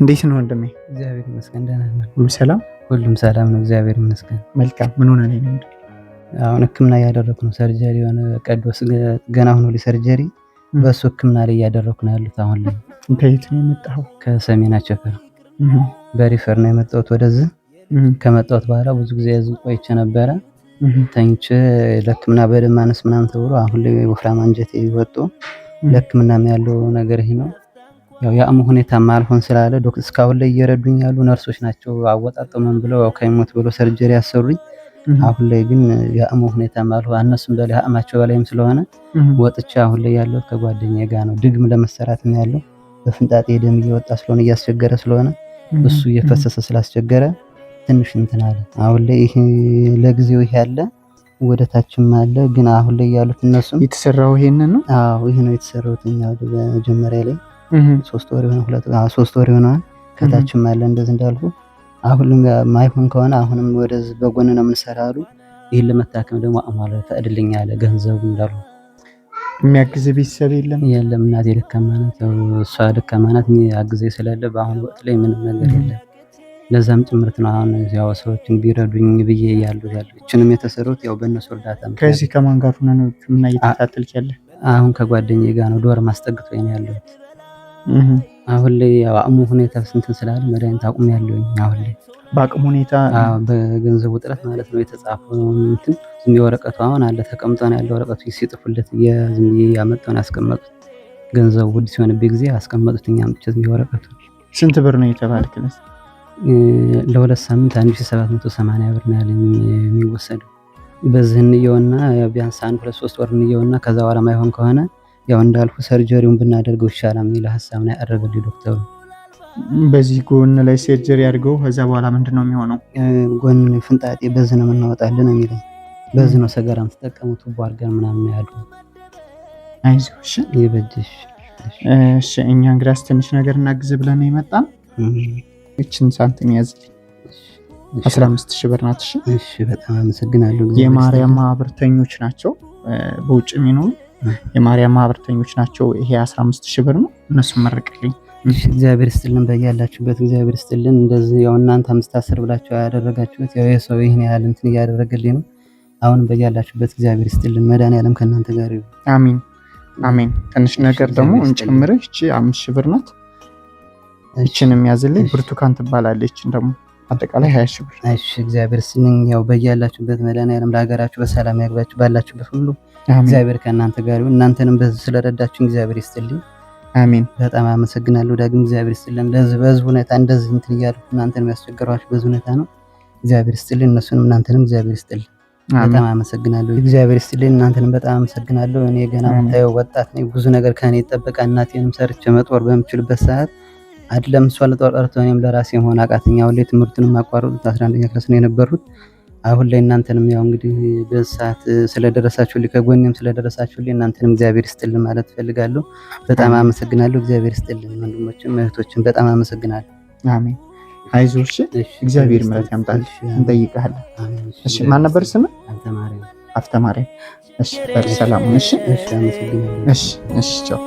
እንዴት ነው ወንድሜ? እግዚአብሔር ይመስገን ደህና ነን። ሁሉ ሰላም? ሁሉም ሰላም ነው፣ እግዚአብሔር ይመስገን። መልካም። ምን ሆነ ነው? አሁን ሕክምና እያደረኩ ነው። ሰርጀሪ የሆነ ቀዶ ገና ሆኖ ሰርጀሪ በሱ ሕክምና ላይ እያደረኩ ነው ያሉት አሁን ላይ። ከየት ነው የመጣኸው? ከሰሜን አቸፈር በሪፈር ነው የመጣሁት ወደዚህ። ከመጣሁት በኋላ ብዙ ጊዜ እዚህ ቆይቼ ነበረ። ተኝቼ ለሕክምና በደም ማነስ ምናምን ተብሎ አሁን ላይ ወፍራም አንጀቴ ወጥቶ ለሕክምናም ያለው ነገር ይሄ ነው። ያው የአእምሮ ሁኔታ ማልሆን ስላለ ዶክተር እስካሁን ላይ እየረዱኝ ያሉ ነርሶች ናቸው። አወጣጠመን ብለው ያው ከሞት ብለው ሰርጀሪ ያሰሩኝ። አሁን ላይ ግን የአእምሮ ሁኔታ ማልሆን እነሱም በላይ አቅማቸው በላይም ስለሆነ ወጥቼ አሁን ላይ ያለው ከጓደኛዬ ጋር ነው። ድግም ለመሰራት ነው ያለው። በፍንጣጤ ደም እየወጣ ስለሆነ እያስቸገረ ስለሆነ እሱ እየፈሰሰ ስላስቸገረ ትንሽ እንትን አለ። አሁን ላይ ይሄ ለጊዜው ይሄ ያለ ወደታችም አለ። ግን አሁን ላይ ያሉት እነሱም የተሰራው ይሄንን ነው። አዎ ይሄ ነው የተሰራው። መጀመሪያ ላይ 3 ወር ይሆናል 3 ወር ይሆናል። ከታችም አለ እንደዚህ እንዳልኩ። አሁንም ማይሆን ከሆነ አሁንም ወደዚህ በጎን ነው የምንሰራሉ። ይሄን ለመታከም ደግሞ አማራ ፈቅድልኝ አለ። ገንዘቡ እንዳሉ የሚያግዝ ቤተሰብ የለም። እናቴ ደካማ ናት። እሷ ደካማ ናት። የሚያግዘኝ ስለሌለ በአሁኑ ወቅት ላይ ምንም ነገር የለም። ለዛም ጭምርት ነው አሁን ያው ሰዎችን ቢረዱኝ ብዬ ያለው እችንም የተሰሩት ያው በእነሱ እርዳታ ነው። ከዚህ ከማን ጋር ሆነ ነው እና እየተከታተልክ ያለ? አሁን ከጓደኛዬ ጋር ነው። ዶር ማስጠግቶኝ ነው ያለሁት። አሁን ላይ ያው አቅሙ ሁኔታ ስንት ስላለ መድኃኒት አቁም ያለውኝ አሁን ላይ በአቅሙ ሁኔታ በገንዘቡ ጥረት ማለት ነው። የተጻፈው እንትን ዝም ወረቀቱ አሁን አለ ተቀምጦ ነው ያለው። ወረቀቱ ሲጥፉለት የዝም ያመጣውን ያስቀመጡት ገንዘቡ ውድ ሲሆንብኝ ጊዜ ያስቀመጡት እኛ አምጥቼ ዝም ወረቀቱ። ስንት ብር ነው የተባልክለስ? ለሁለት ሳምንት 1780 ብር ነው ያለኝ የሚወሰደው። በዚህ እንየውና ቢያንስ 1-2-3 ወር እንየውና ከዛ በኋላ ማይሆን ከሆነ ያው እንዳልኩ ሰርጀሪውን ብናደርገው ይሻላል የሚል ሐሳብ ነው ያደረገልኝ ዶክተሩ። በዚህ ጎን ላይ ሰርጀሪ አድርገው ከዛ በኋላ ምንድነው የሚሆነው? ጎን ፍንጣጤ በዚህ ነው የምናወጣልን የሚለኝ። በዚህ ነው ሰገራም ተጠቀሙ ቱቦ አድርገን ምናምን ያሉ። አይዞሽ ይበጅሽ። እሺ እኛ እንግዲህ ትንሽ ነገር እናግዝ ብለን ነው የመጣን። እቺን ሳንቲም ያዝልኝ። 15000 ብር ናት። እሺ በጣም አመሰግናለሁ። የማርያም ማህበርተኞች ናቸው በውጭ የሚኖሩ የማርያም ማህበርተኞች ናቸው። ይሄ 15000 ብር ነው። እነሱ መረቅልኝ። እሺ እግዚአብሔር ይስጥልን፣ በያላችሁበት እግዚአብሔር ይስጥልን። እንደዚህ ያው እናንተ 5-10 ብላችሁ ያደረጋችሁት ያው የሰው ይሄን ያህል እንትን እያደረገልኝ ነው። አሁን በያላችሁበት እግዚአብሔር ይስጥልን፣ መድኃኒዓለም ከእናንተ ጋር ይሁን። አሜን አሜን። ትንሽ ነገር ደግሞ እንጨምርህ። እቺ 5000 ብር ናት። እቺንም ያዝልኝ። ብርቱካን ትባላለች ደግሞ አጠቃላይ 20000 ብር። እሺ እግዚአብሔር ይስጥልን። ያው በያላችሁበት መድኃኒዓለም ለሀገራችሁ በሰላም ያግባችሁ። ባላችሁበት ሁሉ እግዚአብሔር ከእናንተ ጋር ይሁን። እናንተንም በዚህ ስለረዳችሁ እግዚአብሔር ይስጥልኝ። አሜን። በጣም አመሰግናለሁ። ዳግም እግዚአብሔር ይስጥልን። ለዚህ በዚህ ሁኔታ እንደዚህ እንትን እያሉ እናንተንም ያስቸገሯችሁ በዚህ ሁኔታ ነው። እግዚአብሔር ይስጥልን። እነሱንም እናንተንም እግዚአብሔር ይስጥልን። በጣም አመሰግናለሁ። እግዚአብሔር ይስጥልን። እናንተንም በጣም አመሰግናለሁ። እኔ ገና ታየው ወጣት ነኝ። ብዙ ነገር ከኔ ይጠበቃል። እናቴንም ሰርቼ መጦር በምችልበት ሰዓት አይደለም እሷ ለጦር ቀርቶ እኔም ለራሴ መሆን አቃተኛ። አሁን ላይ ትምህርቱንም አቋረጡት 11ኛ ክላስ ነው የነበሩት። አሁን ላይ እናንተንም ያው እንግዲህ በሰዓት ስለደረሳችሁልኝ ከጎኔም ስለደረሳችሁልኝ እናንተንም እግዚአብሔር ይስጥልን ማለት ፈልጋለሁ። በጣም አመሰግናለሁ። እግዚአብሔር ይስጥልን። ወንድሞችም እህቶችም በጣም አመሰግናለሁ። አሜን። አይዞሽ፣ እግዚአብሔር ምሕረት ያምጣልሽ። እንጠይቅሃለን። እሺ ማን ነበር ስምህ? አፍተማሪ። እሺ በሰላም። እሺ እሺ፣ አመሰግናለሁ። እሺ እሺ፣ ቻው።